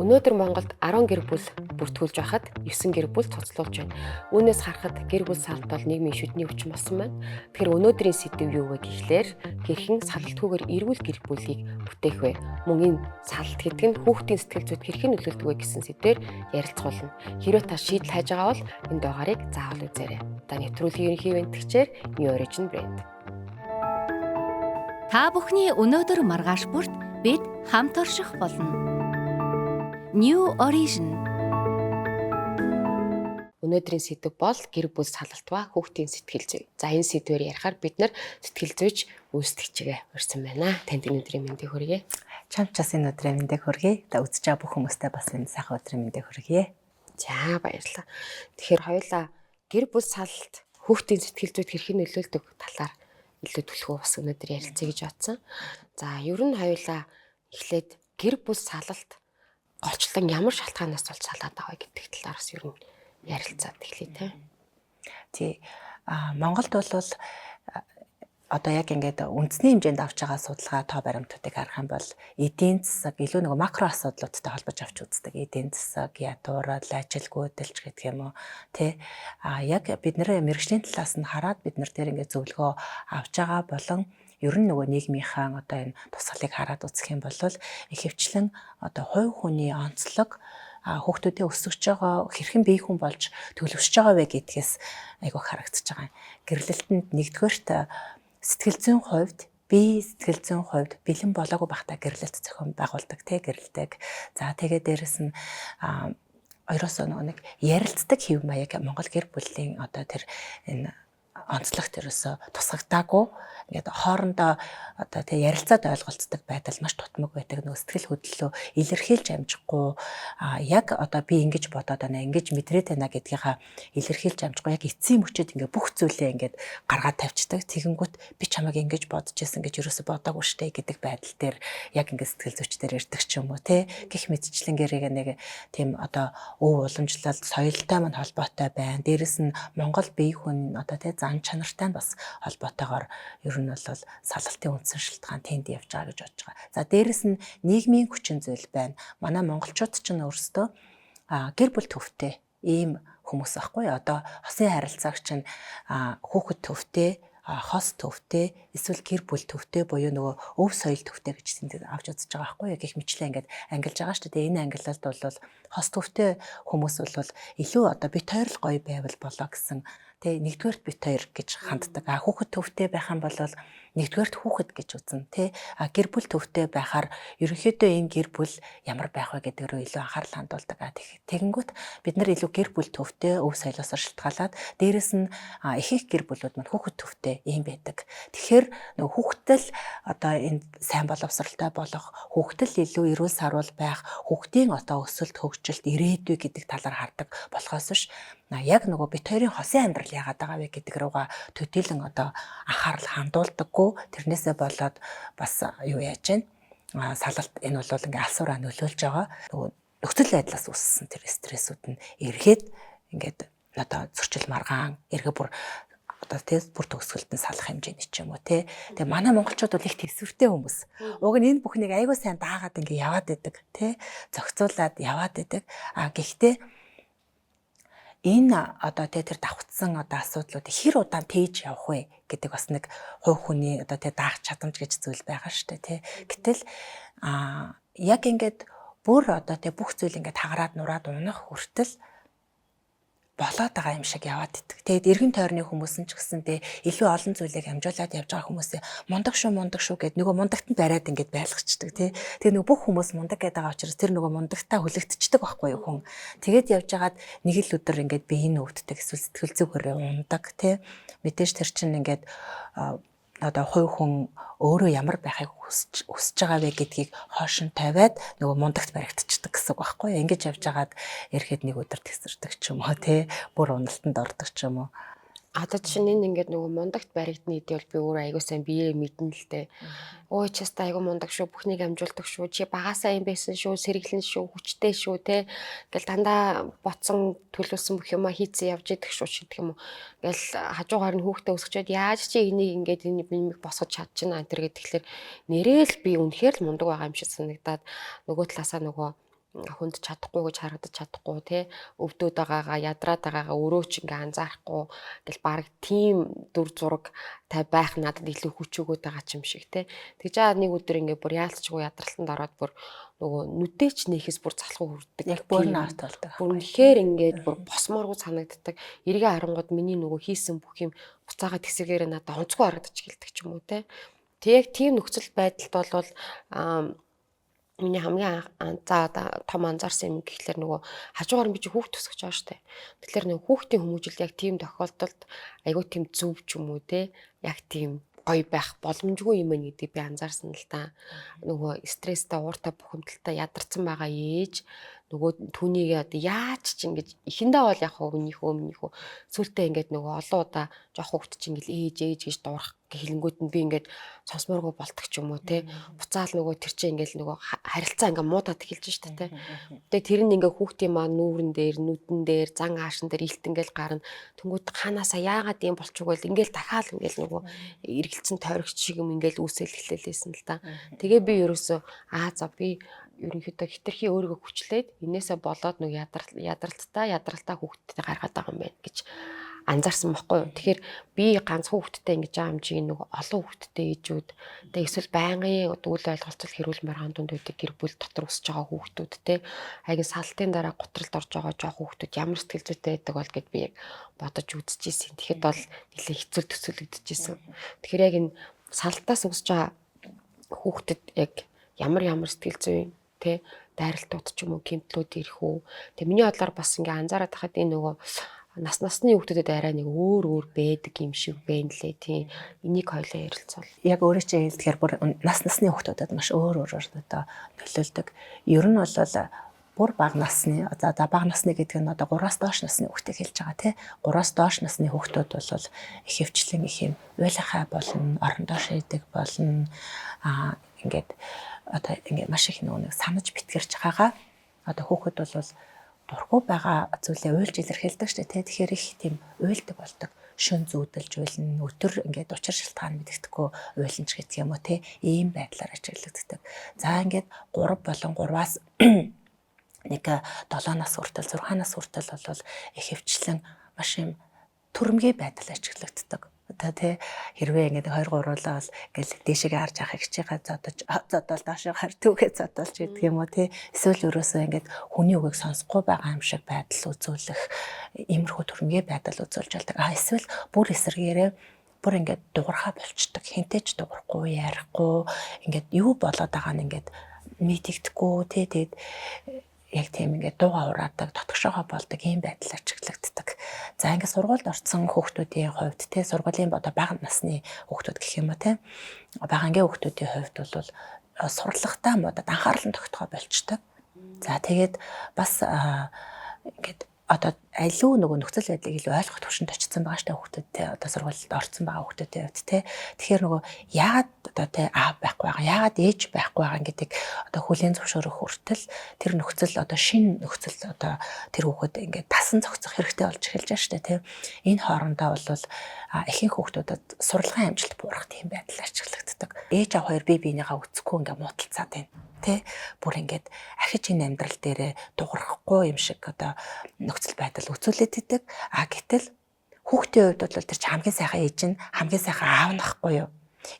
Өнөөдөр Монголд 10 гэр бүл бүртгүүлж байхад 9 гэр бүл цуцлуулж байна. Үүнээс харахад гэр бүл салалт бол нийгмийн шүдний өвчин болсон байна. Тэгэхээр өнөөдрийн сэдэв юу вэ гэхлээр хэрхэн салалтгүйгээр эрүүл гэр бүлийг бүтээх вэ? Мөн энэ салалт гэдэг нь хүүхдийн сэтгэл зүйд хэрхэн нөлөөлдөг вэ гэсэн сэдвээр ярилцуулна. Хэрвээ та шийдэл хайж байгаа бол энэ дугаарыг заавал үзээрэй. За нэвтрүүлгийн ерөнхий вентгчээр New Origin брэнд. Та бүхний өнөөдөр маргааш бүрт бид хамт орших болно. New Origin. Өнөөдрийн сэдэв бол гэр бүл салалт ба хүүхдийн сэтгэл зүй. За энэ сэдвээр ярихаар бид нар сэтгэл зүйч үүсгэгчгээ урьсан байна. Танд өнөөдрийн мэндийг хүргэе. Чамд ч бас энэ өдрийн мэндийг хүргэе. Та үзэж байгаа бүх хүмүүстээ бас энэ сайхан өдрийн мэндийг хүргэе. За баярлалаа. Тэгэхээр хоёулаа гэр бүл салалт хүүхдийн сэтгэл зүйд хэрхэн нөлөөлдөг талаар илүү түлхүү бас өнөөдөр ярилцъя гэж бодсон. За ер нь хоёулаа эхлээд гэр бүл салалт голчлон ямар шалтгаанаас болж салаад байгаа гэдэг талаар бас ер нь ярилцаад эхлэе те. Тий. Монголд бол одоо яг ингээд үндэсний хэмжээнд авч байгаа судалгаа тоо баримтуудыг харах юм бол эдийн засаг илүү нэг макро асуудлуудтай холбож авч үздэг. Эдийн засаг, ядуурал, ажилгүйдэлч гэх юм уу тий. Яг бид нэр мэргэжлийн талаас нь хараад бид нар дээр ингээд зөвлөгөө авч байгаа болон ер нь нөгөө нийгмийнхаа одоо энэ тусгалыг хараад үзэх юм бол ихэвчлэн одоо хувь хүний онцлог хүүхдүүдээ өсгөж байгаа хэрхэн бие хүн болж төлөвшөж байгаа вэ гэдгээс айгүй харагдаж байгаа. Гэрлэлтэнд нэгдүгээрт сэтгэл зүйн хувьд сэтгэл зүйн хувьд бэлэн болоогүй байхдаа гэрлэлт зохион байгуулдаг тий гэрэлдэг. За тэгээд дээрэс нь хоёроос нэг ярилцдаг хэв маяг Монгол гэр бүлийн одоо тэр энэ онцлогт ерөөсө тусгагдаагүй ингээд хоорондоо одоо тэг ярилцаад ойлголцдог байдал маш тутмаг байдаг. Нөгөө сэтгэл хөдлөлөө илэрхийлж амжихгүй яг одоо би ингэж бодоод байна, ингэж мэдрээд байна гэдгийнхаа илэрхийлж амжихгүй яг эцсийн мөчөд ингээд бүх зүйлээ ингээд гаргаад тавьчихдаг. Тэгэнгүүт би чамайг ингэж бодож ирсэн гэж ерөөсө бодоагүй штэ гэдэг байдал дээр яг ингээд сэтгэл зүйчдэр ирдэг ч юм уу те гэх мэтчлэнгэрийг нэг тийм одоо өв уламжлалт соёлтой мань холбоотой байна. Дээрэс нь Монгол бие хүн одоо те зан чанартай бас холбоотойгоор ер нь бол салалтын үндсэн шалтгаан тэнд явж байгаа гэж бодож байгаа. За дээрэс нь нийгмийн хүчин зүйл байна. Манай монголчууд ч нь өөрсдөө гэр бүл төвтэй ийм хүмүүс байхгүй. Одоо хосын харилцааг чинь хүүхэд төвтэй, хос төвтэй, эсвэл гэр бүл төвтэй буюу нөгөө өв соёл төвтэй гэж тэнд авч үзэж байгаа байхгүй. Гэх мэтлээ ингээд ангилж байгаа шүү дээ. Энэ ангиллалд бол хос төвтэй хүмүүс бол илүү одоо бит хоёр л гоё байвал болоо гэсэн тэ нэгдүгээрт бит хоёр гэж ханддаг. Хүүхэд төвтэй байх юм бол нэгдүгээрт хүүхэд гэж үзнэ тэ. Гэр бүл төвтэй байхаар ерөнхийдөө энэ гэр бүл ямар байх вэ гэдэг рүү илүү анхаарал хандуулдаг. Тэгэнгүүт бид нар илүү гэр бүл төвтэй өв соёлоос шалтгаалаад дээрэс нь ихэнх гэр бүлүүд маань хүүхэд төвтэй ийм байдаг. Тэгэхээр нөгөө хүүхдэл одоо энэ сайн боловсралтай болох, хүүхдэл илүү эрүүл сарвал байх, хүүхдийн одоо өсөлт хөгжилт ирээдүй гэдэг талаар хардаг болохоос биш яг нөгөө бит хоёрын хосын амьдрал яагаад байгаа вэ гэдэг руугаа төдийлөн одоо анхаарал хандуулдаггүй. Тэрнээсээ болоод бас юу яаж байна? Салалт энэ бол ингээ алсуураа нөлөөлж байгаа. Нөгөө нөхцөл байдлаас үүссэн тэр стрессүүд нь эргээд ингээд одоо зөрчил маргаан эргээ бүр одоо тест бүр төгсгөлтөнд салах хэмжээний ч юм уу тий. Тэгээ манай монголчууд бол их төсвөртэй хүмүүс. Уг нь энэ бүхнийг айгүй сайн даагаад ингээ яваад идэг тий. Зохицуулаад яваад идэг. Гэхдээ энэ одоо тэр давхцсан одоо асуудлуудыг хэр удаан тээж явах вэ гэдэг бас нэг хувь хүний одоо даах чадамж гэж зүйл байгаа шүү дээ тий. Гэтэл яг ингээд бүр одоо бүх зүйл ингээд тагараад нураад унах хүртэл болоод байгаа юм шиг яваад идэг. Тэгэд эргэн тойрны хүмүүс нь ч гэсэндээ илүү олон зүйлийг амжуулаад явж байгаа хүмүүсээ мундаг шүү гэд нөгөө мундагт нь бариад ингээд байлгачдаг тий. Тэгээ нөгөө бүх хүмүүс мундаг гэдэг байгаа учраас тэр нөгөө мундагтаа хүлэгдчихдэг байхгүй юу хүн. Тэгээд явж хагаад нэг л өдөр ингээд биеийн өвддөг эсвэл сэтгэл зүгээрээ ундаг тий. Мэдээж тэр чинь ингээд одоо хувь хүн өөрөө ямар байхыг хүсэж байгаа вэ гэдгийг хойш нь тавиад нөгөө мундагт баригдчихдаг гэсэн үг байхгүй юу. Ингэж явж хагаад ирэхэд нэг өдөр тесэрдэг ч юм уу тий. Бүр уналтанд ордог ч юм уу. Одоо чинь энэ ингээд нөгөө мундагт баригдны идэл би өөрөө аягүй сайн биеэ мэднэ л дээ. Ой часта аягүй мундаг шүү, бүхнийг амжуулдаг шүү. Чи багасаа юм байсан шүү, сэргэлэн шүү, хүчтэй шүү те. Ингээл дандаа ботсон төлөвлөсөн бүх юма хийцэн явж идэх шүү гэдэг юм уу. Ингээл хажуугаар нь хүүхдээ өсгчөөд яаж чи энийг ингээд энэ бимиг босгож чадчихна энэ төр гэхэлэр нэрэл би үнэхээр л мундаг байгаа юм шиг санагдаад нөгөө талаасаа нөгөө хүнд чадахгүй гэж харагдаж чадахгүй тий өвдөд байгаагаа ядраад байгаагаа өөрөө ч ингээ анзаарахгүй ингээл баг тийм дүр зураг байх надад илүү хүч өгöd байгаа ч юм шиг тий тэгж байгаа нэг өдөр ингээ бүр яалтчгүй ядралтанд ороод бүр нөгөө нүдээч нээхээс бүр залхуу хүрдэг Яг burnout болдог. бүр үнэхээр ингээд бүр босмооргүй санагддаг эргээ харангууд миний нөгөө хийсэн бүх юм буцаага тэгсэргээр надад онцгой харагдаж эхэлдэг ч юм уу тий тэг яг тийм нөхцөл байдалд бол миний хамгийн том анзаарсан юм гэхлээр нөгөө хажуугаар би чи хүүхд төсөж байгаа штэ. Тэгэхээр нөгөө хүүхдийн хүмүүжил яг тийм тохиолдолд айгүй тийм зөв ч юм уу те яг тийм гоё байх боломжгүй юм байна гэдгийг би анзаарсан л та. Нөгөө стресстэй, ууртай, бухимдалтай ядарсан байгаа ээж нөгөө түүнийг одоо яаж ч ингэж эхэндээ бол яг өмнөхөө сүултээ ингээд нөгөө олон удаа жоох хүүхд чинь ингээл ээж гэж дуурах хэлэнгүүд нь би ингээд сонсмооргүй болдог ч юм уу те буцаал нөгөө тэр чинь ингээл нөгөө харилцаа ингээ муудаад эхэлж штэ те тэгээ тэр нь ингээ хүүхдийн маань нүүрэн дээр нүдэн дээр зан аашин дээр илт ингээл гарна тэнгууд ханаасаа яагаад юм болчихгүй л ингээл дахиад ингээл нөгөө эргэлцэн тойрогч шиг юм ингээл үүсэл эхлэлээсэн л та тэгээ би ерөөсөө за би ерөнхийдөө хитрхи өөрийгөө хүчлээд энээсээ болоод нэг ядралтаа хүүхдэд гаргаад байгаа юм байна гэж анзаарсан байхгүй юу. Тэгэхээр би ганц хүүхдэдтэй ингэж байгаа юм чи нэг олон хүүхдэдтэй ээжүүд тэгээ эсвэл байнгын үйл ойлголцол хэрүүлмээр хандунд үүдэг гэр бүл дотор өсөж байгаа хүүхдүүд те хаяг салтын дараа готролд орж байгаа жоох хүүхдүүд ямар сэтгэл зүйтэй байдаг бол гэд би яг бодож үзчихсэн. Тэгэхэд бол нэлээ хэцүү төсөөлөгдөжсэн. Тэгэхээр яг энэ салтаас өсөж байгаа хүүхдэд яг ямар сэтгэл зүй тэ дайралтууд ч юм уу гэмтлүүд ирэх үү. Тэгээ миний бодлоор бас ингээ анзаараад хахад энэ нөгөө насны хүүхдүүдэд арай нэг өөр байдаг юм шиг байна лээ тийм. Энийг хоёлоо ярилцвал. Яг өөрөө чи хэлдгээр бүр насны хүүхдүүдэд маш өөр одоо нөлөөлдөг. Ер нь бол бүр бага насны бага насны гэдэг нь одоо 3-аас доош насны хүүхдийг хэлж байгаа тий. 3-аас доош насны хүүхдүүд бол их хөвчлэн их юм уйлахаа болно, орондоо шийдэг болно. Ингээд одоо ингээд маш их нэг санаж битгэрч байгаа. Одоо хүүхэд бол дургүй байгаа зүйлээ уйлж илэрхийлдэг шүү дээ. Тэгэхээр их тийм уйлдаг болдог. Шөн зүүдэлж уйлна, өтөр ингээд учир шалтгаан мэддэхгүй уйланч гэдэг юм уу те. Ийм байдлаар ажиглагддаг. За ингээд 3 болон 3-аас нэг 7 нас хүртэл 6 нас хүртэл бол их хөвчлэн маш юм төрөмгий байдал ажиглагддаг. Одоо тий хэрвээ ингээд 2 3-лаа бол ингээл дээшээ харж авах хичээгээ зодол доошоо хар түүгээ зодолж гэдэг юм уу тий эсвэл өрөөсөө ингээд хүний үгийг сонсохгүй байгаа юм шиг байдал үзүүлэх иймэрхүү төрөмгий байдал үзүүлж болдог. Эсвэл бүр эсрэгээрээ бүр ингээд дуурхаа болчдөг. Хинтэж дуурахгүй ярихгүй ингээд юу болоод байгаа нь ингээд мэдэгдэхгүй тий тэгээд яг тийм ингээд дууга ураадаг, дотгошоогоо болдог ийм байдал ажиглагддаг. За ингээд сургуульд орсон хүүхдүүдийн хувьд те сургуулийн одоо бага насны хүүхдүүд гэх юм уу те багангийн хүүхдүүдийн хувьд бол сурлагтаа муудад анхаарал нь тогтгоо болчдөг. За тэгээд бас ингээд одоо аливаа нөгөө нөхцөл байдлыг илүү ойлгох төвшөнд очсон байгаа штэ хүүхдүүдтэй одоо сургуульд орсон байгаа хүүхдүүдийн хувьд те тэгэхээр нөгөө яагаад одоо те аав байхгүй байгаа яагаад ээж байхгүй байгаа гэдэг одоо хүлийн зөвшөөрөх хүртэл тэр нөхцөл одоо шинэ нөхцөл одоо тэр хүүхэд ингээд тасан зохицох хэрэгтэй болж эхэлж байгаа штэ те энэ хоорондоо бол ихэнх хүүхдүүдэд сурлагын амжилт буурах тийм байдал ажиглагддаг ээж аав хоёр бие биенийгаа үцэхгүй ингээд муудалцаад байна тэ бүр ингээд ахиж энэ амьдрал дээрээ дуурахгүй юм шиг одоо нөхцөл байдал үзүүлээд идэг. Гэтэл хүүхдийн хувьд бол тэр хамгийн сайхан ээж нь хамгийн сайхан аав нахгүй юу?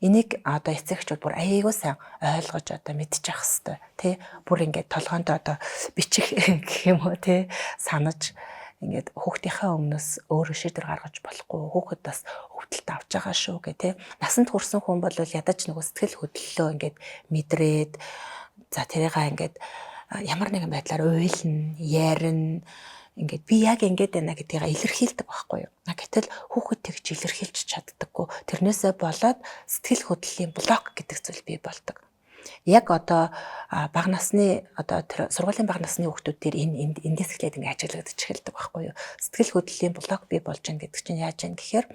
Энийг одоо эцэгчүүд бүр аяйгуу сайн ойлгож одоо мэдчих хэвээр тий бүр ингээд толгоонд одоо бичих гэх юм уу тий санаж ингээд хүүхдийнхээ өмнөөс өөрөө шийдвэр гаргаж болохгүй хүүхэд бас өвдөлт авч байгаа шүү гэх тий насанд хүрсэн хүн бол ядаж нөгөө сэтгэл хөдлөлөө ингээд мэдрээд за тэрийгээ ингээд ямар нэгэн байдлаар уйлна, ярина ингээд би яг ингэж байна гэдгийг илэрхийлдэг байхгүй юу. Гэтэл хүүхэд тэгж илэрхийлж чаддаггүй. Тэрнээсээ болоод сэтгэл хөдлөлийн блок гэдэг зүйл бий болдог. Яг одоо бага насны одоо тэр сургуулийн бага насны хүүхдүүд төр эндээс эхлээд ингээд ажиглагдаж эхэлдэг байхгүй юу. Сэтгэл хөдлөлийн блок бий болж байгаа гэдэг чинь яаж вэ гэхээр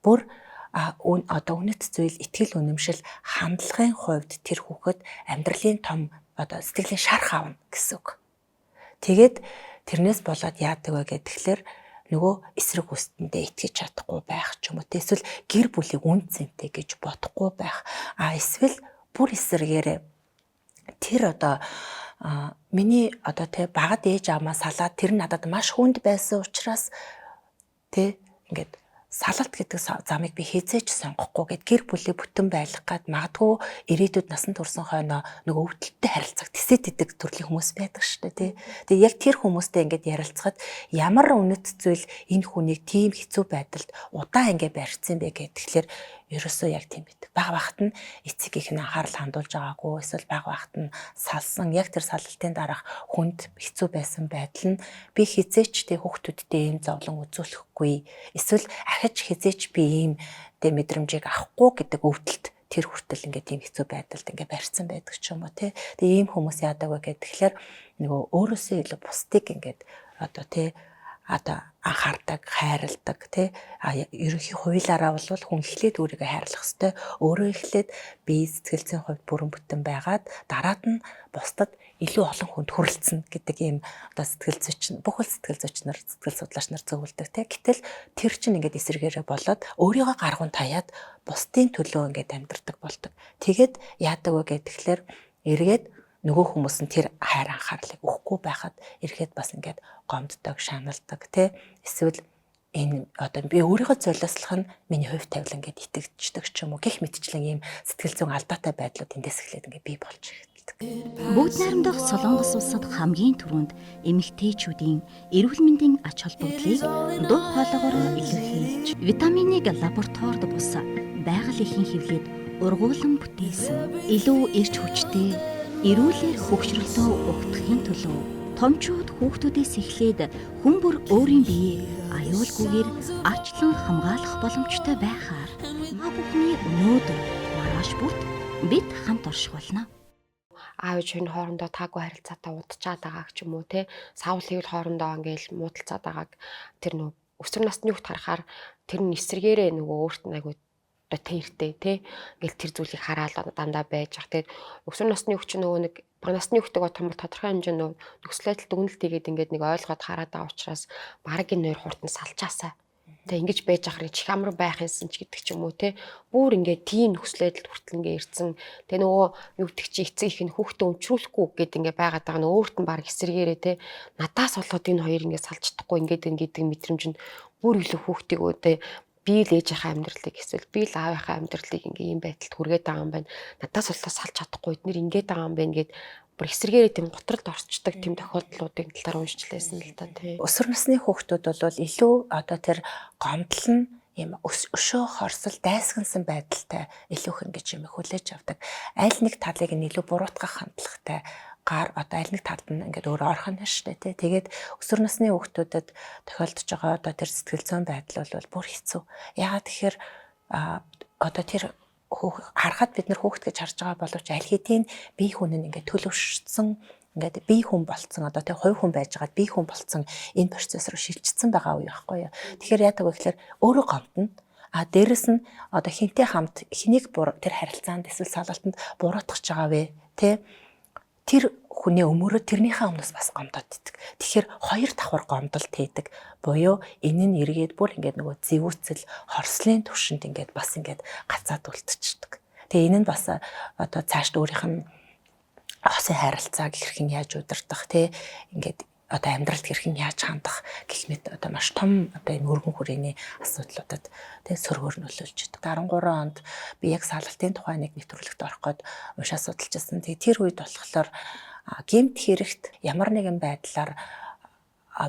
бүр одоо үнэт зүйл итгэл үнэмшил хандлагын хувьд тэр хүүхэд амьдралын том одоо сэтгэлийн шарх аавна гэсэн үг. Тэгээд тэрнээс болоод яадаг вэ гэхээр нөгөө эсрэг үстэндээ итгэж чадахгүй байх ч юм уу эсвэл гэр бүлийг үн цэнтэй гэж бодохгүй байх. Эсвэл бүр эсрэгээр тэр одоо миний одоо тий багад ээж авмаа салаад тэр нь надад маш хүнд байсан учраас тий ингээд салалт гэдэг замыг би хизээч сонгохгүй гэд гэр бүлийг бүтэн байлгах гад магадгүй ирээдүйд насан турсан хойноо нөгөө өвдөлттэй харилцах тэсэт идэг төрлийн хүмүүс байдаг шүү дээ тий. Тэгээ яг тэр хүмүүстэй ингээд ярилцахад ямар үнэт зүйл энэ хүнийг тийм хэцүү байдалд удаан ингээд барьцсан бэ гэхлээр ерөөсөө яг тийм байдаг. Бага багт нь эцэг их нь анхаарал хандуулж байгаагүй эсвэл бага багт нь салсан яг тэр салалтын дараах хүнд хэцүү байсан байдал нь би хизээч тий хүүхдүүдтэй ийм зовлон үзүүлэхгүй эсвэл ахиж хизээч би ийм тий мэдрэмжийг авахгүй гэдэг өвдөлт тэр хүртэл ингээд тийм хэцүү байдалд ингээд барьцсан байдаг ч юм уу тий. Тэгээ ийм хүмүүс яадаг вэ гэхээр нөгөө өөрөөсөө илүү бусдыг ингээд одоо тий анхаардаг, хайрладаг тий. Ерөнхий хуулиараа бол хүн эхлээд өөрийгөө хайрлах ёстой. Өөрөө эхлээд бие сэтгэл зүйн хувьд бүрэн бүтэн байгаад дараад нь бусдад илүү олон хүнд хүрэлцэн гэдэг ийм одоо сэтгэл зүйч бүхэл сэтгэл зүйч нар, сэтгэл судлаач нар зөвлөдөг тий. Гэтэл тэр чинь ингээд эсэргээрээ болоод өөрийгөө гаргуун таяад бусдын төлөө ингээд амьдардаг болдог. Тэгээд яадаг вэ гэхээр эргээд нөгөө хүмүүс нь тэр хайр анхаарлыг өгөхгүй байхад эргээд бас ингээд гомддог, шаналдаг тий. Эсвэл энэ одоо би өөрийгөө золиослох нь миний хувь тавилан ингээд итгэждэг ч юм уу гэх мэтчлэн ийм сэтгэл зүйн алдаатай байдлууд эндээс эхлээд ингээд бий болж эхэлдэг. Бүгд найрамдах Солонгос улсад хамгийн түрүүнд эмэгтэйчүүдийн эрүүл мэндийн ач холбогдлыг дуу хоолойгоор илэрхийлж, витаминыг лабораторид бус байгаль эхийн хэвлээд ургуулсан бүтээсэн илүү эрч хүчтэй эрүүлэр хөгшрөлтөө өгдөхийн төлөө томчууд хүүхдүүдээс эхлээд хүн бүр өөрийн биеийг аюулгүйгээр ачлан хамгаалах боломжтой байхаар бүхний өнөөдөр маргааш бүрт бид хамт орших болно. Аав ээж хоёр хоорондоо таагүй харилцаатай удажаад байгааг ч юм уу те савл хэвэл хоорондоо ингээл муудалцаад байгааг тэр нөгөө өсвөр насны хүүхд харахаар тэр нь эсэргээрээ нөгөө өөрт нь айгуу тэртэй те ингээл тэр зүйлийг хараад дандаа байж ах. Тэгээд өсвөр насны хүүхд чинь нөгөө нэг бага насны хүүхдтэйгээ том тодорхой хэмжээнд нөхцөл байдал дүгнэлт хийгээд ингээд нэг ойлгоод хараад байгаа учраас баг энэ хоёр хурдан салчаасаа тэг ингэж байж ахрыг чих амар байх юмсан ч гэдэг ч юм уу те бүр ингээд тийм нөхцөл байдалд хүртэл ингээд ирсэн. Тэг нөгөө юу гэдэг чи эцэг их нь хүүхдээ өмчрүүлэхгүй гэд ингээд байгаад байгаа нь өөрт нь баг эсэргээрээ те надаас болоод энэ хоёр ингээд салж чадахгүй ингээд мэдрэмж нь бүр илүү хүүхдийг өөдөө би л ээжийнхээ амьдралыг эсвэл би л аавынхаа амьдралыг ингээ ийм байдалд хүргээд байгаа юм байна. Надаас болоо салж чадахгүй эднэр ингээд байгаа юм байна гэд бүр эсэргээрээ тийм готролд орчдөг тийм тохиолдлуудыг талаар уншижлээсэн л да тий. Өсвөр насны хүүхдүүд бол илүү одоо тэр гомдол нь ийм өшөө хорсол дайсгансан байдалтай илүүх ингэж юм хүлээж авдаг. Аль нэг талыг нь илүү буруутгах хандлагатай гар одоо аль нэг талд нь ингээд өөр орхон шүү дээ тий. Тэгээд өсвөр насны хүүхдүүдэд тохиолдож байгаа одоо тэр сэтгэл зүйн байдал бол бүр хэцүү. Яагаад тэгэхээр одоо тэр харахад бид нар хүүхд гэж харж байгаа боловч аль хэдийн бие хүн нь ингээд төлөвшсөн ингээд бие хүн болцсон одоо тий хувь хүн байж байгаад бие хүн болцсон энэ процесс руу шилжчихсэн байгаа үе байхгүй юу. Тэгэхээр яадаг вэ гэхээр өөрөө гомдно. Дээрэс нь одоо хинтээ хамт хэнийг тэр харилцаанд эсвэл салалтанд буруутгах байгаа вэ тий. Тэр хүний өмөрөө тэрнийхээ өмнөөс бас гомдоод идэг. Тэгэхээр хоёр давхар гомдолт хийдэг. Буюу энэ нь эргээд бүр ингээд нөгөө зэвүүцэл хорслын түвшинд ингээд бас ингээд гацаад үлдчихдэг. Тэгээ энэ нь бас одоо цаашд өөрийнх нь осын харилцааг хэрхэн яаж удирдах тий ингээд одоо амьдралд хэрхэн яаж хандах гэх мэт одоо маш том одоо энэ өргөн хүрээний асуудлуудад тий сөргөөр нөлөөлж идэг. 13 онд би яг салалтын тухай нэг нэвтрүүлэгт орох гээд уншаа судалж байсан. Тэр үед болохоор гэмт хэрэгт ямар нэгэн байдлаар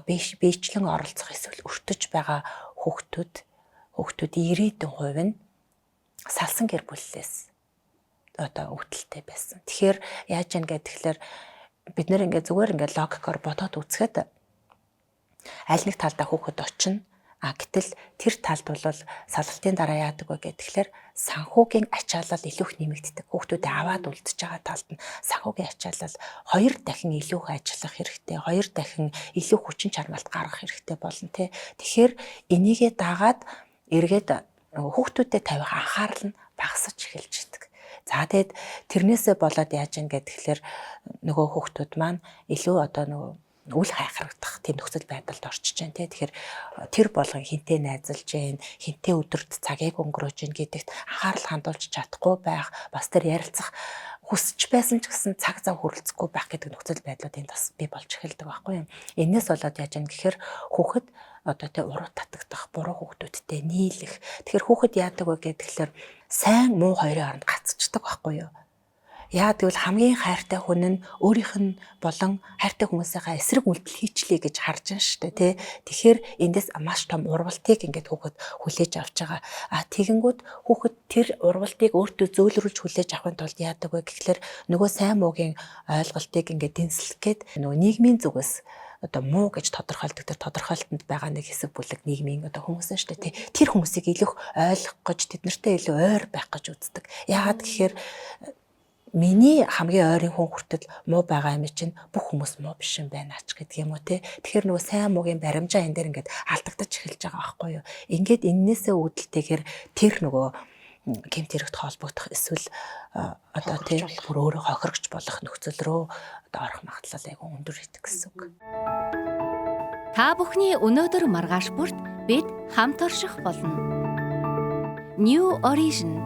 биечлэн оролцох эсвэл өртөж байгаа хүүхдүүдийн 90% нь салсан гэр бүлээс одоо өвдөлттэй байсан. Тэгэхээр яаж яа гэхээр бид нэр ингээд зүгээр ингээд логикоор бодоод үзэхэд аль нэг талдаа хүүхэд очино. Гэтэл тэр талд бол салалтын дараа яадаг вэ гэхээр санхүүгийн ачаалал илүү их нэмэгддэг. Хүүхдүүдээ аваад үлдчихэж байгаа талд нь санхүүгийн ачаалал 2 дахин илүү их ажиллах хэрэгтэй, 2 дахин илүү хүчин чармаалт гаргах хэрэгтэй болно тий. Тэгэхээр энийгээ дагаад эргээд хүүхдүүдэд тавих анхаарал нь багасж эхэлж идэг. За тэгээд тэрнээсээ болоод яаж юм гэхээр нөгөө хүүхдүүд маань илүү одоо нөгөө үл хайхрагдах тийм нөхцөл байдалд орчиж байна тий. Тэгэхээр тэр болгон хинтээ найзалж гин, хинтээ өдөрт цагийг өнгөрөөж гин гэдэгт анхаарал хандуулж чадахгүй байх, бас тэр ярилцах хүсэж байсан ч гэсэн цаг зав хүрэлцэхгүй байх гэдэг нөхцөл байдлууд энд бас бий болж эхэлдэг байхгүй юу. Энээс болоод яаж юм гэхээр хүүхэд одоо тэ уруу татагдах, буруу хүүхдүүдтэй нийлэх. Тэгэхээр хүүхэд яадаг вэ гэхээр сайн муу хоёрын хооронд гацчихдаг байхгүй юу. Яа тэгвэл хамгийн хайртай хүн нь өөрийнх нь болон хайртай хүмүүсийнхээ эсрэг үйлдэл хийчлээ гэж харж байгаа шүү дээ тий. Тэгэхээр эндээс маш том урвалтыг ингээд хүүхэд хүлээж авч байгаа. Тэгэнгүүт хүүхэд тэр урвалтыг өөртөө зөөлрүүлж хүлээж авахын тулд яадаг вэ гэхээр нөгөө сайн муугийн ойлголтыг ингээд дэнслэх гээд нөгөө нийгмийн зүгээс одоо муу гэж тодорхойлдог тэр тодорхойлолтод байгаа нэг хэсэг бүлэг нийгмийн одоо хүмүүс шүү дээ тий. Тэр хүмүүсийг илүү ойлгох гэж тэд нартэй илүү ойр байх гэж үздэг. Яагаад гэхээр миний хамгийн ойрын хүн хүртэл муу байгаа юм чинь бүх хүмүүс муу биш юм байна ач гэдэг юм уу те. Тэгэхээр нөгөө сайн муугийн баримжаа энэ дээр ингээд алдагдаж эхэлж байгаа байхгүй юу. Ингээд эннээсээ үүдэлтэйгээр тэр нөгөө гэмт хэрэгт холбогдох эсвэл одоо тийм бүр өөрөө хохирогч болох нөхцөл рүү одоо орох магадлал айгүй өндөр идэх гэсэн үг. Та бүхний өнөөдөр маргааш бүрт бид хамт орших болно. New Origin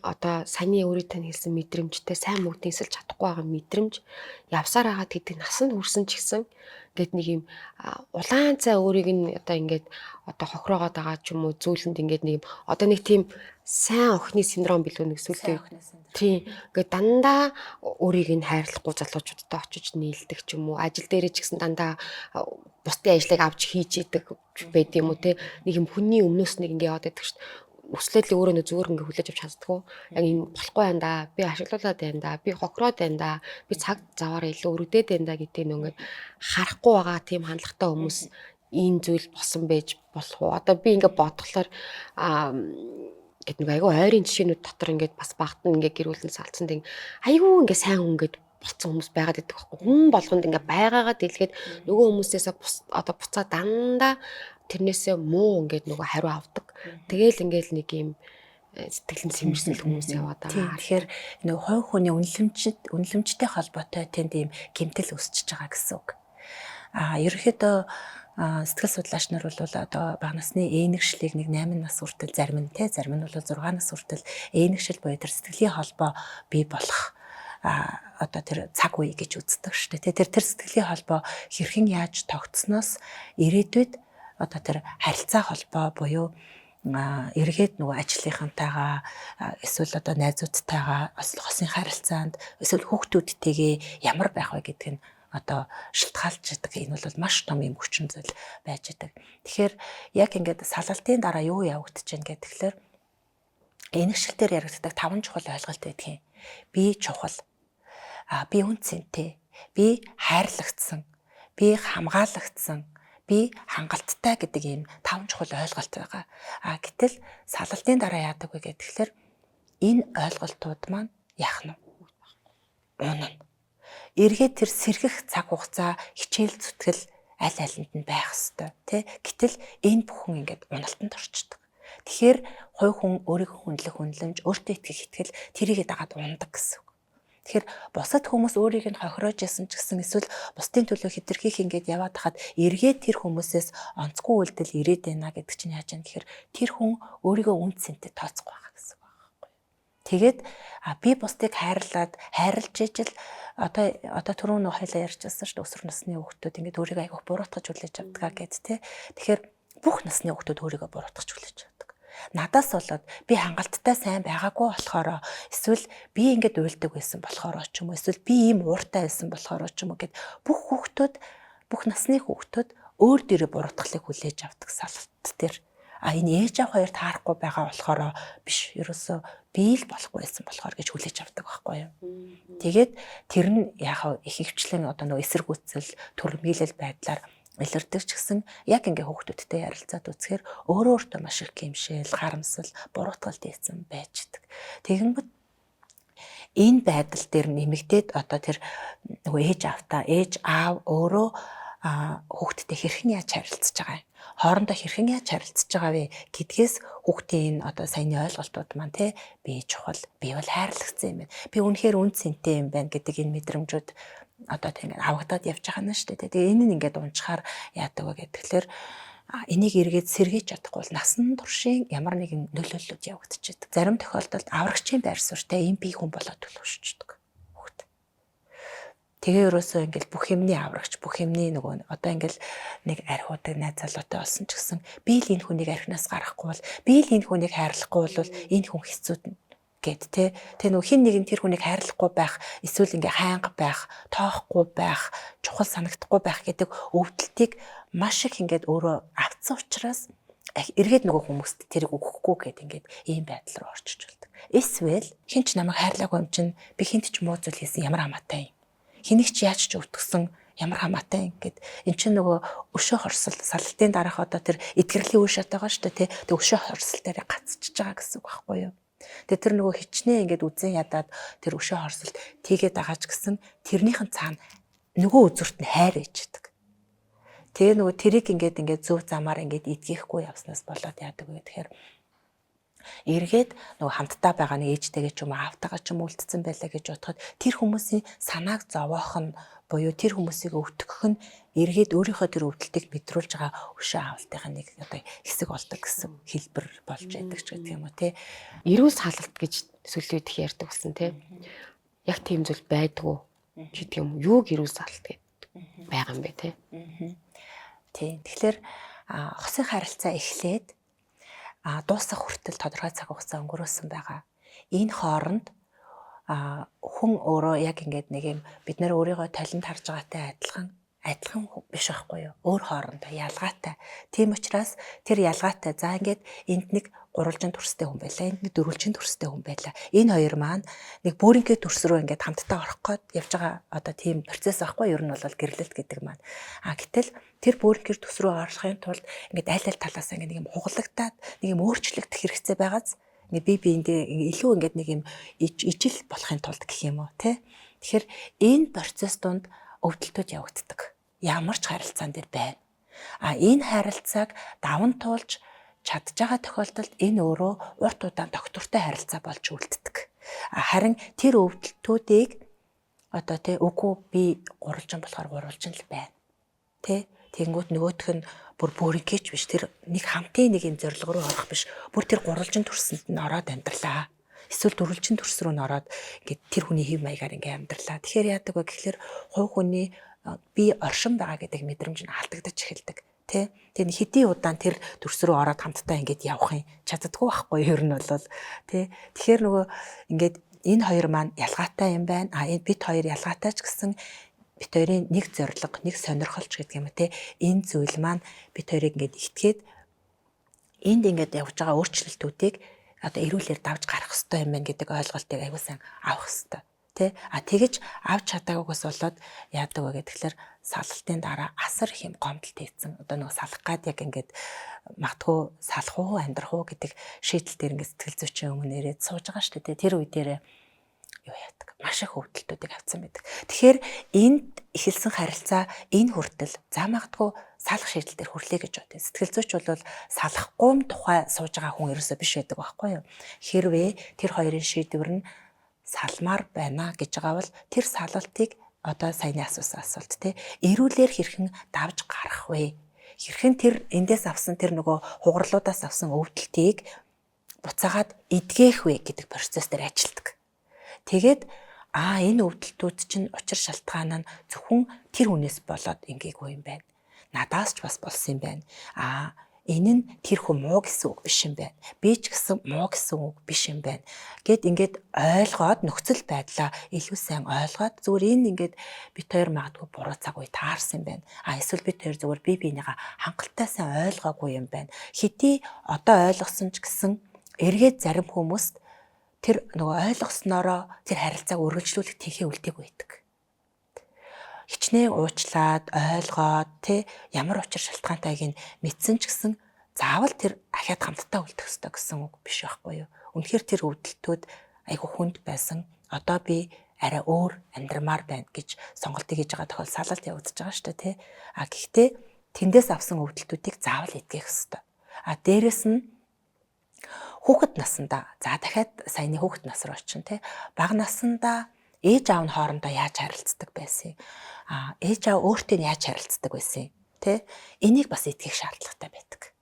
одоо саяны өөрийнхөө хэлсэн мэдрэмжтэй сайн муу тэнцэлж чадахгүй байгаа мэдрэмж явсаар байгаа гэдэг насанд хүрсэн ч гэсэн ингээд нэг юм улаан цай өөрийг нь одоо ингээд одоо хохироогоод байгаа ч юм уу зүйлэнд ингээд нэг одоо нэг тийм сайн охины синдром билүү нэг сүлдээ тийм ингээд дандаа өөрийг нь хайрлахгүй залуучуудтай очиж нийлдэг ч юм уу ажил дээрээ ч гэсэн дандаа бусдын ажлыг авч хийж идэг байд юм уу те нэг юм хүний өмнөөс нэг ингээд яваад байдаг шүү дээ. Өслөдлөө өөрөө нэг зүгээр ингээ хүлээж авч чаддгүй. Яг энэ болохгүй байна да. Би ашиглуулад байна да. Би хохироод байна да. Би цаг заваараа илүү өргөдөөд байна да гэдэг нь ингээд харахгүй байгаа тийм хандлагатай хүмүүс энэ зүйл босон байж болох уу? Одоо би ингээ бодглохоор гэт нэг айгүй ойрын жишээнүүд дотор ингээд бас багтан ингээ гэр бүлийн салцсан тийм айгүй ингээ сайн хүн ингээд болцсон хүмүүс байгаад байдаг байхгүй. Хүн болгонд ингээ байгаагаа дэлгээд нөгөө хүмүүсээс одоо буцаа дандаа тэрнээсээ муу ингээд нөгөө хариу авдаг. Тэгээл ингээл нэг юм сэтгэл нь сэмэрсэн хүмүүс яваад байгаа. Тэгэхээр нөгөө хой хүний үнэлэмжтэй холбоотой тэнд ийм гэмтэл өсөж байгаа гэсэн үг. Ерөнхийдөө сэтгэл судлаач нар бол одоо бага насны ээнэгшлийг нэг 8 нас хүртэл зарим нь зарим нь бол 6 нас хүртэл ээнэгшил буюу тэр сэтгэлийн холбоо бий болох одоо тэр цаг үе гэж үздэг шүү дээ. Тэр сэтгэлийн холбоо хэрхэн яаж тогтсноос ирээдүйд одоо тэр харилцаа холбоо буюу эргээд нөгөө ажлынхантайгаа эсвэл одоо найзуудтайгаа хосын харилцаанд эсвэл хүүхдүүдтэйгээ ямар байх вэ гэдг нь одоо шилтгаалж яадаг. Энэ бол маш том юм хүчин зүйл байж байгаа. Тэгэхээр яг ингээд салалтын дараа юу явагдаж байна гэхээр энэгшил дээр яригддаг 5 чухал ойлголт байдаг юм. Би чухал. Би үнцэнтэй. Би хайрлагдсан. Би хамгаалагдсан. Би хангалттай гэдэг ийм 5 чухал ойлголт байгаа. Гэтэл салалтын дараа яадаг вэ гэхээр энэ ойлголтууд маань яах нь унана. Эргээд тэр сэргэх цаг хугацаа хичээл зүтгэл аль алинд нь байх ёстой тий. Гэтэл энэ бүхэн ингээд уналтанд орчдөг. Тэгэхээр хой хүн өөрийнхөө хүндлэмж өөртөө итгэл тэрийг дагаад ундаг гэсэн. Тэгэхээр бусад хүмүүс өөрийг нь хохироож ясан ч гэсэн эсвэл бусдын төлөө хэтэрхийх ингээд яваад хахад эргээд тэр хүмүүсээс онцгүй үйлдэл ирээд байна гэдэг чинь яаж юм гэхээр тэр хүн өөрийгөө үн цэнтэй тооцохгүй байгаа гэсэн үг байхгүй. Тэгээд би бусдыг хайрлаж ижил одоо түрүүн нөх хайлаа ярьчихсан шүү дээ өсвөр насны хүүхдүүд ингээд өөрийгөө айгүйх буруутгаж хүлээж авдаг гэд тэ. Тэгэхээр бүх насны хүүхдүүд өөрийгөө буруутгаж хүлээж авдаг. Надаас болоод би хангалттай сайн байгаагүй болохоор эсвэл би ингээд уйлдаг байсан болохоор ч юм уу эсвэл би ийм ууртай байсан болохоор ч юм уу гэд бүх насны хүүхдүүд өөр дээрээ буруутгалыг хүлээж авдаг салалт дээр энэ ээж аав хоёр таарахгүй байгаа болохоор биш ерөөсөө би л болохгүй байсан болохоор гэж хүлээж авдаг байхгүй юу. Тэгээд тэр нь яг их хвчлэн одоо нөгөө эсэргүүцэл төрөлмийлэл байдлаар илэрдэг ч гэсэн яг ингээ хүүхдүүдтэй ярилцаад үзэхээр өөрөө маш их гэмшил, харамсал, буруутгал дээсэн байж идэг. Тэгэнгүүт энэ байдал дээр нэмэгдээд одоо тэр нөгөө ээж аав өөрөө хүүхдтэй хэрхэн яаж харилцаж байгаа юм. Хоорондоо хэрхэн яаж харилцаж байгаа вэ гэдгээс хүүхдийн энэ одоо саяны ойлголтууд маань тий би чухал, би бол хайрлагдсан юм байна. Би үнэхээр үн цэнтэй юм байна гэдэг энэ мэдрэмжүүд одоо тийм авагдаад явж байгаа нь шүү дээ. Тэгээ энэ нь ингээд унчаар яадаг вэ гэхээр энийг эргээд сэргийж чадахгүй бол насан туршийн ямар нэгэн нөлөөллүүд явагдчихэдэг. Зарим тохиолдолд аврагчийн байр суурьтай ийм бие хүн болоод төлөвшчихдөг. Тэгээ ерөөсөө ингээл бүх юмний аврагч, бүх юмний нөгөө одоо ингээл нэг архиудаг найз залуутай болсон ч гэсэн би л энэ хүнийг архинаас гаргахгүй бол би л энэ хүнийг хайрлахгүй бол энэ хүн хэцүүд гэд тэ нөгөө хин нэг нь тэр хүнийг хайрлахгүй байх, эсвэл ингээ хайнга байх, тоохгүй байх, чухал санагдахгүй байх гэдэг өвдөлтийг маш их ингээд өөрөө авцсан учраас эргээд нөгөө хүмүүст тэрийг өгөхгүй гэд ингээд ийм байдал руу орчиж болдог. Эсвэл хин ч намайг хайрлаагүй юм чинь би хинт ч муу зүйл хийсэн ямар хамаатай юм. Хэнийг ч яаж ч өвтгсөн ямар хамаатай ингээд эн чинь нөгөө өшөө хорсол салтын дараах одоо тэр эдгэрлийн үе шат байгаа шүү дээ тэ өшөө хорсол дээр гацчихж байгаа гэсэн үг байхгүй юу. Тэгээ тэр нөгөө хичнээн ингээд үзэн ядаад тэр өшөө хорсолд тийгээд байгаа ч гэсэн тэрнийхэн цаана нөгөө үзүрт нь хайр ээждэг. Тэгээ нөгөө тэрийг ингээд зөв замаар ингээд эдгэхгүй явснаас болоод яадаг вэ тэгэхээр эргээд нөгөө хамтдаа байгаа нэг ээжтэйгээ ч юм уу аавтайгаа ч юм үлдсэн байлаа гэж бодоход тэр хүмүүсийн санааг зовоох нь буюу тэр хүмүүсийг өвтгөх нь эргээд өөрийнхөө тэр өвдөлтийг мэдрүүлж байгаа өшөө аавалтайгаа нэг одоо хэсэг болдог гэсэн хэлбэр болж байдаг ч гэдэг юм уу те. Эрүүл салалт гэж сүүлийн үед их ярьдаг болсон те. Яг тийм зүйл байдгүй ч гэдэг юм. Юуг эрүүл салалт гэдэг байгаа юм бэ те. Тийм. Тэгэхээр хосын харилцаа эхлээд дуусах хүртэл тодорхой цаг хугацаа өнгөрөөсөн байгаа. Энэ хооронд хүн өөрөө яг ингээд нэг юм бид нэр өөрийгөө талент харж байгаатай адилхан биш байхгүй юу? Өөр хоорондоо ялгаатай. Тийм учраас тэр ялгаатай за ингээд энд нэг гурвалжин төрстэй хүн байлаа, энд нэг дөрвөлжин төрстэй хүн байлаа. Энэ хоёр маань нэг бөөрийнхөө төрс рүү ингээд хамтдаа орох гээд явж байгаа одоо тийм процесс байхгүй юу? Ер нь бол гэрлэлт гэдэг маань. Гэтэл тэр бөөрийнхөө төс рүү орохын тулд ингээд аль талаас ингээд нэг юм хугалагтаад нэг юм өөрчлөгдөх хэрэгцээ байгааз ингээд бие биендээ илүү ингээд нэг юм ижил болохын тулд гэх юм уу те. Тэгэхээр энэ процесс донд өвдөлтүүд явагддаг. Ямар ч харилцаан дээр байна. Энэ харилцааг даван туулж чадж байгаа тохиолдолд энэ өөрөө урт удаан доктортой харилцаа болж үлддэг. Харин тэр өвдөлтүүдийг одоо тий үгүй би гурвалжин болохоор гурвалжин л байна. Тэ тэгэнгүүт нөгөөх нь бүр бөөрийнхээч биш тэр нэг хамтын нэг юм зориг руу орох биш. Бүр тэр гурвалжин төрсөнд нь ороод амьдралаа. Эсвэл дөрвөлжин төрс рүү н ороод ингээд тэр хүний хэв маягаар ингээд амьдралаа. Тэгэхээр яадаг вэ гэхэлэр хувь хүний би оршин байгаа гэдэг мэдрэмж нь алдагдаж эхэлдэг. Тэ тэгээ хэдийн удаан тэр төрс рүү ороод хамтдаа ингээд явах юм чаддаггүй байхгүй ер нь бол тэ тэгэхээр нөгөө ингээд энэ хоёр маань ялгаатай юм байна. Энэ бит хоёр ялгаатай ч гэсэн бит хоёрын нэг зориг, нэг сонирхолч гэдэг юм те. Энэ зүйл маань бит хоёрыг ингээд ихтгээд энд ингээд явж байгаа өөрчлөлтүүдийг одоо эрүүлэр давж гарах хэрэгтэй юм байна гэдэг ойлголтыг аягүй сайн авах хэрэгтэй. Тэ тэгэж авч чадаагүйгээс болоод яадаг вэ гэхээр салалтын дараа асар их юм гомдолт хийцэн одоо нөгөө салах гад яг ингээд магтгүй салах уу амьдрах уу гэдэг шийдэл дээр ингээд сэтгэл зүйчийн өмнө ирээд сууж байгаа шүү дээ. Тэр үе дээр юу яадаг маш их өвдөлтүүдийг авсан байдаг. Тэгэхээр энд эхэлсэн харилцаа энэ хүртэл за магтгүй салах шийдэл дээр хүрлээ гэж бодъё. Сэтгэл зүйч бол салахгүй тухай сууж байгаа хүн ерөөсөө биш байдаг байхгүй юу? Хэрвээ тэр хоёрын шийдвэр нь салмаар байна гэж байгаа бол тэр салалтыг одоо саяны асуусан асуулт те эрүүлэр хэрхэн давж гарах вэ? Хэрхэн тэр эндээс авсан тэр нөгөө хугарлуудаас авсан өвдөлтийг буцаагаад эдгэх вэ гэдэг процесс дээр ажилладаг. Тэгээд энэ өвдөлтүүд чинь учир шалтгаан нь зөвхөн тэр хүнээс болоод ингээггүй юм байна. Надаас ч бас болсон юм байна. Энэ нь тэр хүн муу гэсэн үг биш юм байна. Би ч гэсэн муу гэсэн үг биш юм байна. Гэт ингээд ойлгоод нөхцөл байдлаа илүү сайн ойлгоод зүгээр энэ ингээд бит хоёр магадгүй буруу цаг үе таарсан юм байна. Эсвэл бит хоёр зүгээр бие биенийгаа хангалттай сайн ойлгоогүй юм байна. Хэдий одоо ойлгосон ч гэсэн эргээд зарим хүмүүст тэр нөгөө ойлгосноороо тэр харилцааг үргэлжлүүлэх тэнхээ үлдээг байдаг. Хичнээн уучлаад ойлгоод тэ ямар учир шалтгаантайг нь мэдсэн ч гэсэн заавал тэр ахаад хамтдаа үлдэх ёстой гэсэн үг биш байхгүй юу. Үнэхээр тэр өвдөлтүүд айгүй хүнд байсан. Одоо би арай өөр амьдрмаар байна гэж сонголтыг хийж байгаа тохиол салалт явагдаж байгаа шүү дээ тэ. Гэхдээ тэндээс авсан өвдөлтүүдийг заавал эдгэх ёстой. Дээрэс нь хүүхэд насндаа за дахиад саяны хүүхэд нас руу очино те бага насндаа ээж аав нь хоорондоо яаж харилцдаг байсан ээж аав өөртөө яаж харилцдаг байсан Тэ? Энийг бас итгэх шаардлагатай байдаг.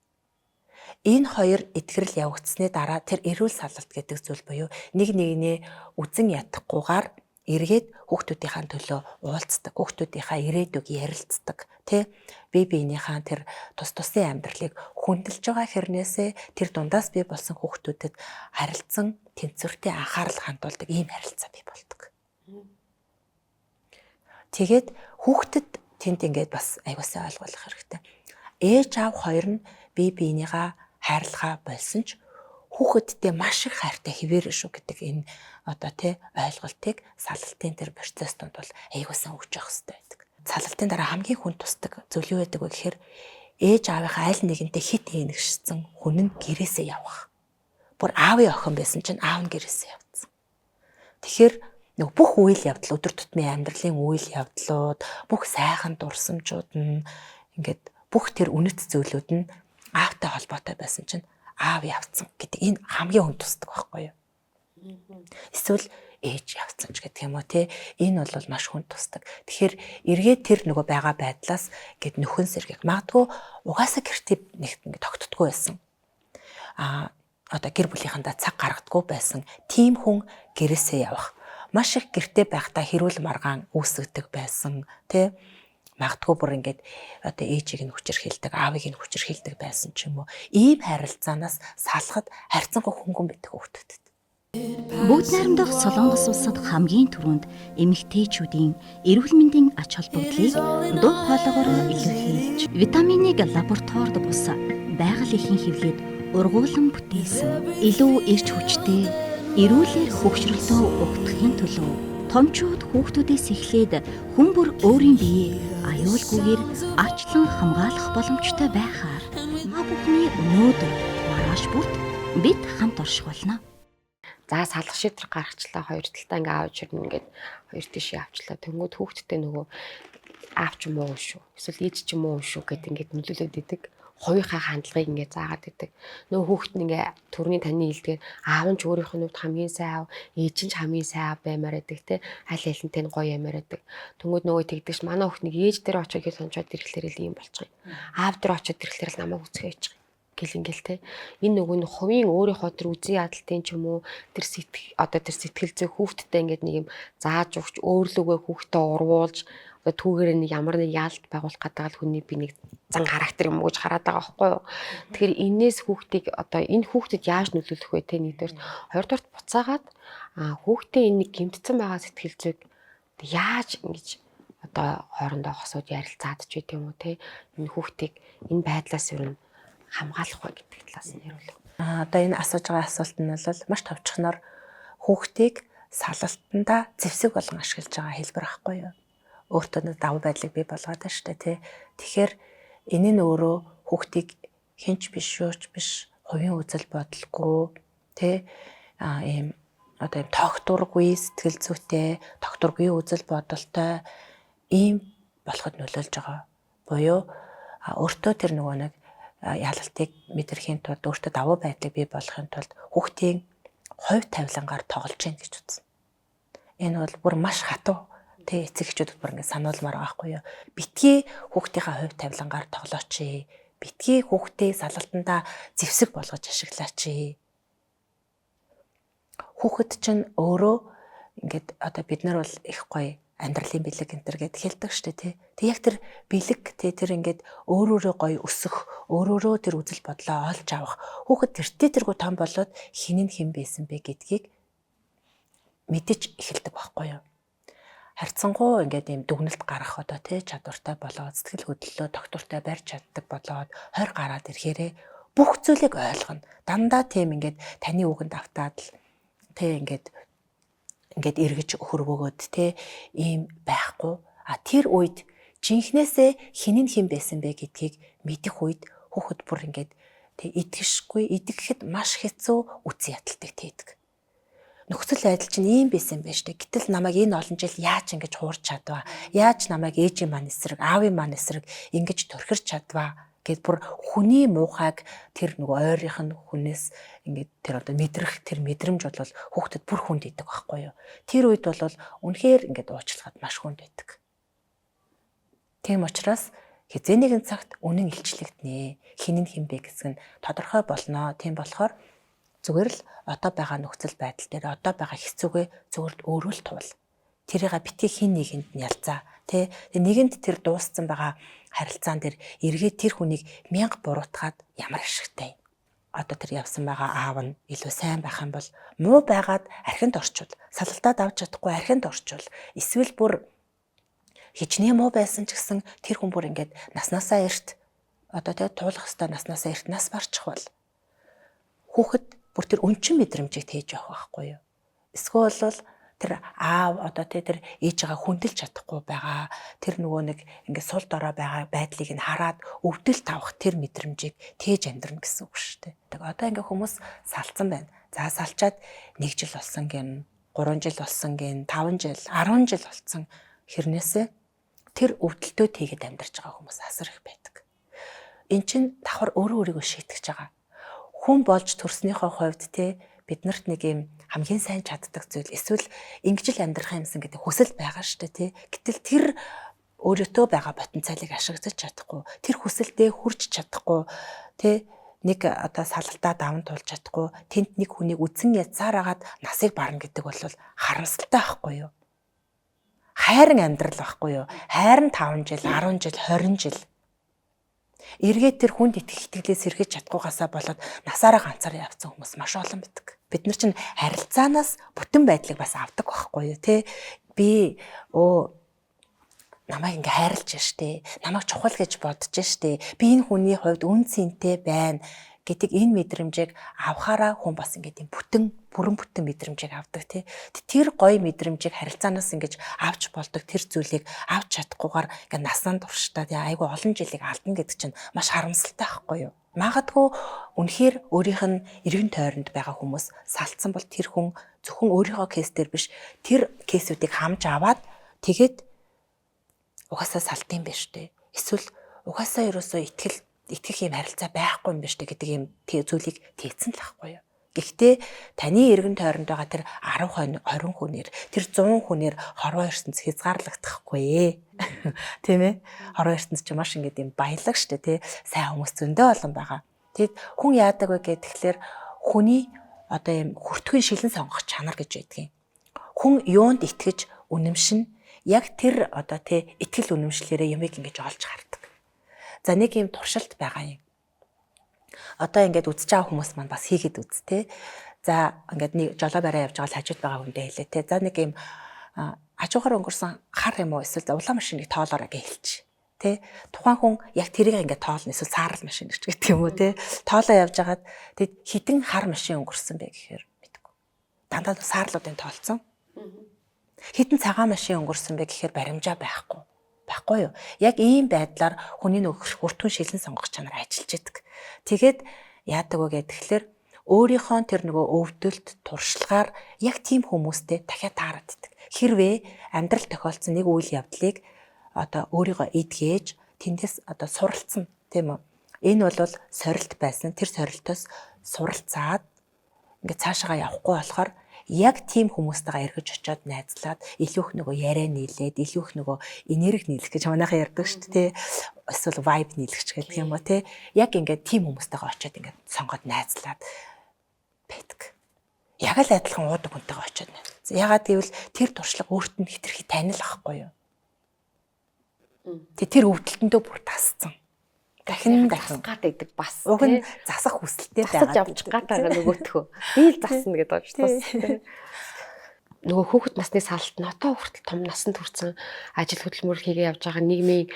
Энэ хоёр итгэрэл явагдсны дараа тэр эрүүл салалт гэдэг зүйл буюу нэг нэгнээ үзен ядахгүйгээр эргээд хүүхдүүдийнхаа төлөө уулздаг, хүүхдүүдийнхаа ирээдүг ярилцдаг, тэ? Бие биенийхээ тэр тус тусын амьдралыг хүндэлж байгаа хэрнээсээ тэр дундаас бий болсон хүүхдүүдэд харилцан тэнцвэртэй анхаарал хандуулдаг ийм харилцаа бий болдог. Тэгээд хүүхдэд тэнд ингээд бас аягуулсаа ойлгох хэрэгтэй. Ээж аав хоёр нь бие биенийгаа хайрлахаа болсон ч хүүхэдтэй маш их хайртай хэвээрэн шүү гэдэг энэ одоо тий ойлголтыг салалтын тэр процесс донд бол аягуулсан өгч явах хэрэгтэй байдаг. Салалтын дараа хамгийн хүн тусдаг зүйл юу байдаг вэ гэхээр ээж аавынхаа аль нэгэнтэй хит ээнэгшсэн хүн нь гэрээсээ явах. Бүр аавын охин байсан чинь аав нь гэрээсээ явцсан. Тэгэхээр нэг бүх үйл явдал өдөр тутмын амьдралын үйл явдлууд, бүх сайхан дурсамжууд нь ингээд бүх тэр үнэт зүйлүүд нь аавтай холбоотой байсан чинь аав явцсан гэдэг энэ хамгийн хүн тусдаг байхгүй юу? Эсвэл ээж явцсан ч гэдэг юм уу те энэ бол маш хүн тусдаг. Тэгэхээр эргээд тэр нөгөө байгаа байдлаас гэд нөхөн сэргийг магадгүй угаасаа гэртээ нэг тогтдоггүй байсан. Одоо гэр бүлийнхандаа цаг гаргадаггүй байсан. Тим хүн гэрээсээ явах. Маш их гэртээ байхдаа хэрүүл маргаан үүсгдэг байсан те магадгүй бүр ингээд одоо ээжийг нь хүчирхийлдэг, аавыг нь хүчирхийлдэг байсан ч юм уу. Ийм харилцаанаас салахад харьцангуй хөнгөн байдаг хүүхдүүдэд. Бүгд найрамдах Солонгос улсад хамгийн түрүүнд эмэгтэйчүүдийн эрүүл мэндийн ач холбогдлыг дуу хоолойгоор илэрхийлж, витаминыг лабораторид бус байгаль эхийн хэвлээд ургуулсан бүтээсэн. Илүү эрч хүчтэй эрүүлэр хөгшрөлтөө угтахын төлөө томчууд хүүхдүүдээс эхлээд хүн бүр өөрийн биеийг аюулгүйгээр ачлан хамгаалах боломжтой байхаар маа бүхний өнөөдөр маргааш бүрт бид хамт оршихолно. За салах шийдвэр гаргачлаа хоёр талдаа ингээ аавч ирнэ ингээд хоёр тийш явчлаа. Тэнгүүд хүүхдтэй нөгөө аав ч юм уу шүү. Эсвэл ээж ч юм уу шүү гэд ингээд нөлөөлөд идэг. Хоёрынхаа хандлагыг ингээ заагаад идэг. Нөгөө хүүхэд нь ингээ төрний таны хэлдгээр аав нь ч өөрийнх нь хувьд хамгийн сайн аав, ээж нь ч хамгийн сайн аав баймаар байдаг те. Аль алинтай нь гоё ямаар байдаг. Тэнгүүд нөгөө тэгдэгч манай хүүхэд нэг ээж дээр очиж гэж сончоод ирэхлээр л ийм болчих юм. Аав дээр очиж ирэхлээр л намайг үсгээ яачих. Ингээл те. Энэ нөгөө нь хувийн өөрийнхөө тэр үзэн ядалтын ч юм уу тэр сэтгэл зүй хүүхдтэй ингээд нэг юм зааж өгч өөрлөгөө хүүхдэд урвуулж одоо түүгээр нэг ямар нэг яалт байгуулах гэдэг л хүний би нэг зан характер юм уу гэж хараад байгаа байхгүй юу. Тэгэхээр энээс хүүхдийг одоо энэ хүүхдэд яаж нөлөөлөх вэ те нэгдүгээр хоёрдугаар буцаагаад хүүхдээ энэ нэг гэмтсэн байгаа сэтгэл зүйг яаж ингэж одоо хоорондоо хосууд ярилцаад ч гэдэг юм уу те энэ хүүхдийг энэ байдлаас юу хамгаалах вэ гэдэг талаас нь ярил. Одоо энэ асууж байгаа асуулт нь бол маш товчхоноор хүүхдийг салалтанда зэвсэг болгон ашиглаж байгаа хэлбэр ахгүй юу? Өөртөө нэг давуу байдлыг бий болгоод байна шүү дээ, тий. Тэгэхээр энэ нь өөрөө хүүхдийг хинч биш шүүч биш, хувийн үзэл бодолгүй, тий. Ийм одоо тогтворгүй сэтгэл зүйтэй, тогтворгүй үзэл бодолтой ийм болоход нөлөөлж байгаа. Буюу өөртөө тэр нөгөө нэг ялалтыг мэдрэхийн тулд өөртөө давуу байдлыг бий болгохын тулд хүүхдийн хувь тавилангаар тоглож гин гэж үзсэн. Энэ бол бүр маш хатуу тэ эцэг эхчүүдэд бүр ингэ сануулмаар байгаа байхгүй юу. Битгий хүүхдийнхээ хувь тавилангаар тоглооч. Битгий хүүхдийг салалтандаа зэвсэг болгож ашиглаач. Хүүхэд чинь өөрөө ингээд одоо бид нар бол их гоё амьдралын бэлэг энтер гэд хэлдэг штэ тий. Тэг яг тэр бэлэг тэр ингээд өөрөөрөө гоё өсөх, өөрөөрөө тэр үзэл бодлоо олж авах. Хүүхэд тэргүй том болоод хин нь хэн байсан бэ гэдгийг мэдэж эхэлдэг байхгүй юу. Харьцангуй ингээд ийм дүгнэлт гарах одоо тий чадвартай болоод сэтгэл хөдлөлөө тогтвортой барьж чаддаг болоод 20 гараад ирэхээрээ бүх зүйлийг ойлгоно. Дандаа тийм ингээд таны үгэнд автаад л тий ингээд эргэж хөрвөөгөөд те ийм байхгүй. Тэр үед жинхнээсээ хин нь хэн байсан бэ гэдгийг мэдэх үед хүүхэд бүр ингээд те идэвшгүй идэгэхэд маш хэцүү үс ядалтыг тээдэг. Нөхцөл байдал чинь ийм байсан байж тээ. Гэтэл намайг энэ олон жил яаж ингэж хуурч чадваа? Яаж намайг ээжийн маань эсрэг, аавын маань эсрэг ингэж төрхирч чадваа? Гэт бүр хүний муухайг тэр нөгөө ойрынх нь хүнээс ингээд тэр одоо мэдрэх тэр мэдрэмж бол хүүхдэд бүр хүнд идэг байхгүй юу. Тэр үед бол үнэхээр ингээд уучлахад маш хүнд байдаг. Тийм учраас Хизээ нэгэн цагт үнэн илчлэгдэнэ. Хин нь хин бэ гэсэн нь тодорхой болно. Тийм болохоор зүгээр л одоо байгаа нөхцөл байдал дээр одоо байгаа хэцүүгээ зүгээр л өөрөө л туул. Тэрийг битгий хин нэгэнд нь ялцаа. Тэ нэгэнд тэр дууссан байгаа харилцаан дээр эргээд тэр хүнийг 1000 буруутгаад ямар ашигтай. Одоо тэр явсан байгаа аав нь илүү сайн байх юм бол муу байгаад архинд орчвол, салалтаад авч чадахгүй архинд орчвол, эсвэл бүр хичнээн муу байсан ч гэсэн тэр хүн бүр ингээд наснаасаа эрт одоо тэгээ туулах хэвээр наснаасаа эрт нас барчих бол хүүхэд бүр тэр өнчин мэдрэмжийг тээж явах байхгүй юу? Эсвэл бол тэр аав одоо тэр ээжигээ хүндэлж чадахгүй байгаа тэр нөгөө нэг ингээд сул дорой байгаа байдлыг нь хараад өвдөлт авах тэр мэдрэмжийг тээж амьдрна гэсэн үг шүү дээ. Тэгээ одоо ингээд хүмүүс салцсан байна. За салчаад 1 жил болсон гин, 3 жил болсон гин, 5 жил, 10 жил болсон хэрнээсээ тэр өвдөлтөө тэгээд амьдарч байгаа хүмүүс асар их байдаг. Эн чинь давхар өөрөө өөрийгөө шийтгэж байгаа. Хүн болж төрснийхөө хувьд те биднэрт нэг юм хамгийн сайн чаддаг зүйл эсвэл ингэж л амьдрах юмсан гэдэг хүсэл байгаа шүү дээ тий. Гэтэл тэр өөрөөтөө байгаа потенциалыг ашиглаж чадахгүй, тэр хүсэлдээ хүрч чадахгүй тий нэг одоо салалтаа даван тулж чадахгүй, тэнд нэг хүнийг үдсэн язаар агаад насыг барна гэдэг бол харамсалтай байхгүй юу? Хайрын амьдрал байхгүй юу? Хайрын 5 жил, 10 жил, 20 жил эргээд тэр хүнд итгэлээс сэргэж чадахгүйгаасаа болоод насаараа ганцаараа явцсан хүмүүс маш олон байдаг. Бид нар чинь харилцаанаас бүтэн байдлыг бас авдаг байхгүй юу те? Би намайг ингээ хайрлаж штэ. Намайг чухал гэж бодож штэ. Би энэ хүний хувьд үн цэнтэй байна гэдэг энэ мэдрэмжийг авахаараа хүн бас ингээ тийм бүрэн бүтэн мэдрэмжийг авдаг тий. Тэр гоё мэдрэмжийг харилцаанаас ингэж авч болдог тэр зүйлийг авч чадахгүйгээр ингээ насанд туршдаа тий айгүй олон жилийг алдна гэдэг чинь маш харамсалтай байхгүй юу? Магадгүй үнэхээр өөрийнх нь эргэн тойронд байгаа хүмүүс салцсан бол тэр хүн зөвхөн өөрийнхөө кейсээр биш тэр кейсүүдийг хамж аваад тэгээд угаасаа салтын биш үү? Эсвэл угаасаа ерөөсөө итгэх юм харилцаа байхгүй юм биш үү гэдэг юм зүйлийг тээцэн л байхгүй юу? Гэхдээ таны эргэн тойронд байгаа тэр 10 20 хүнээр тэр 100 хүнээр хорвоо ертөнц хязгаарлагдахгүй тийм ээ хорвоо ертөнц чи маш ингэдэм баялаг штэ тий сайн хүмүүс зөндөө олон байгаа. Тэгэд хүн яадаг вэ гэхэлэр хүний одоо юм хүртхэн шилэн сонгох чанар гэж байдгийг. Хүн юунд итгэж үнэмшин яг тэр одоо тий итгэл үнэмшлэрээ юмыг ингэж олж хардаг. За нэг юм туршилт байгаа юм. Одоо ингээд үзэж байгаа хүмүүс маань бас хийгээд үз тэ. За ингээд нэг жолоо бараа явж байгаа л хажууд байгаа хүндээ хэлээ тэ. За нэг юм хажуугаар өнгөрсөн хар юм уу эсвэл улаан машиныг тоолоорой гэж хэлж тэ. Тухайн хүн яг тэрийг ингээд тоолно эсвэл саарл машин гэж гэдэг юм уу тэ. Тоолоо явж хагаад тэгэд хідэн хар машин өнгөрсөн бэ гэхээр мэдгүй. Дандаа саарлуудын тоолцсон. Хідэн цагаан машин өнгөрсөн бэ гэхээр баримжаа байхгүй. Байхгүй юу? Яг ийм байдлаар хүний нөгөө хүртхэн шилэн сонгох чанар ажиллаж идэг. Тэгээд яадаг вэ гэхээр өөрийнхөө тэр нөгөө өвдөлт туршлагаар яг тийм хүмүүстэй дахиад таарад идэг. Хэрвээ амьдрал тохиолдсон нэг үйл явдлыг одоо өөрийгөө эдгээж тэндээс одоо суралцсан тийм үү? Энэ бол сорилт байсан. Тэр сорилтоос суралцаад ингээд цаашаа явахгүй болохоор яг тийм хүмүүстэйгээ эргэж очиод найзлаад илүү их нөгөө яриа нийлээд илүү их нөгөө энерги нийлэх гэж манайхан ярьдаг шүү дээ. Эсвэл vibe нийлэгч гэдэг юм уу те. Яг ингээд тийм хүмүүстэйгээ очиод ингээд сонгоод найзлаад байдаг. Яг л адилхан уудаг хүнтэйгээ очиод найзлаа. Ягаад гэвэл тэр туршлага өөрт нь хэтэрхий танил ахгүй юу? Тэр өвдөлтөндөө бүр тасцсан. Дахин гад байдаг бас уг нь засах хүсэлтэй байгаа. Засаж явж гад байгаа нөгөөтхөө. Би л засна гэдэг байна шүү дээ. Нөгөө хүүхэд насны салт нь одоо хүртэл том насанд хүрсэн ажил хөдөлмөр хийгээ явж байгаа нийгмийн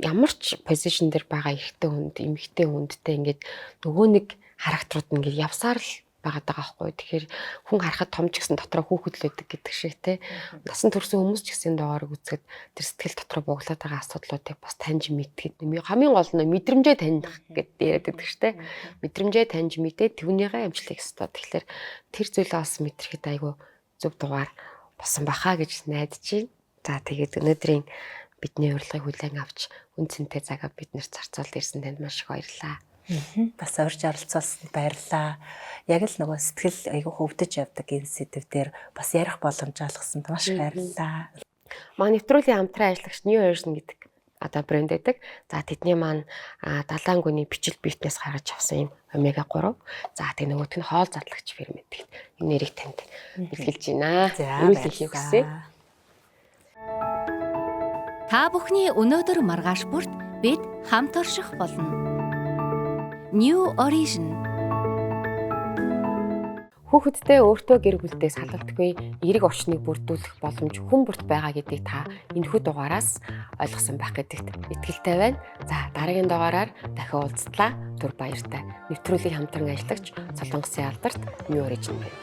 ямар ч позишн дээр байгаа эрэгтэй хүнд, эмэгтэй хүндтэй ингээд нөгөө нэг характерууд нь ингээд явсаар л байгаад байгаа байхгүй. Тэгэхээр хүн харахад том ч гэсэн дотроо хүүхэд л байдаг гэдэг шиг те. Насанд хүрсэн хүмүүс ч гэсэн доогоор үзэхэд тэр сэтгэл дотроо буглаад байгаа асуудлуудыг бас таньж мэдгээд хамгийн гол нь мэдрэмжээ таних гэдэг яриад байдаг шүү дээ. Мэдрэмжээ таньж мэдээд түүнийгээ амжилтыг өстөө. Тэгэхээр тэр зүйлээ бас мэдрэхэд айгүй зөв дугаар болсон баха гэж найдаж байна. За тэгээд өнөөдрийн бидний урилгыг хүлээн авч үн цэнтэй цагаа биднэрт зарцуулж ирсэн танд маш их баярлалаа. Бас урьж оролцуулсанд баярлалаа. Яг л нөгөө сэтгэл айгүй хөвдөж явдаг энэ сэдв дээр бас ярих боломж олгосонд маш баярлалаа. Манай нэвтрүүлгийн хамтран ажиллагч New Version гэдэг одоо брэнд байдаг. За тэдний маань далайн гүний бичил биетнээс гаргаж авсан юм омега 3. За тэг нөгөөх нь хоол задлагч фермент гэх энэ нэрийг танд бэлгэлж байна. Эрүүлэхийг хүсье. Та бүхний өнөөдөр маргааш бүрт бид хамт орших болно. New Origin. Хүүхэдтэй өөртөө гэр бүлдээ салгадаггүй эерэг орчныг бүрдүүлэх боломж хүн бүрт байгаа гэдгийг та энэхүү дугаараас ойлгосон байх гэдэгт итгэлтэй байна. За дараагийн дугаараар дахин уулзтлаа. Түр баяртай. Нэвтрүүлгийн хамтран ажиллагч Солонгосын алдарт New Origin байна.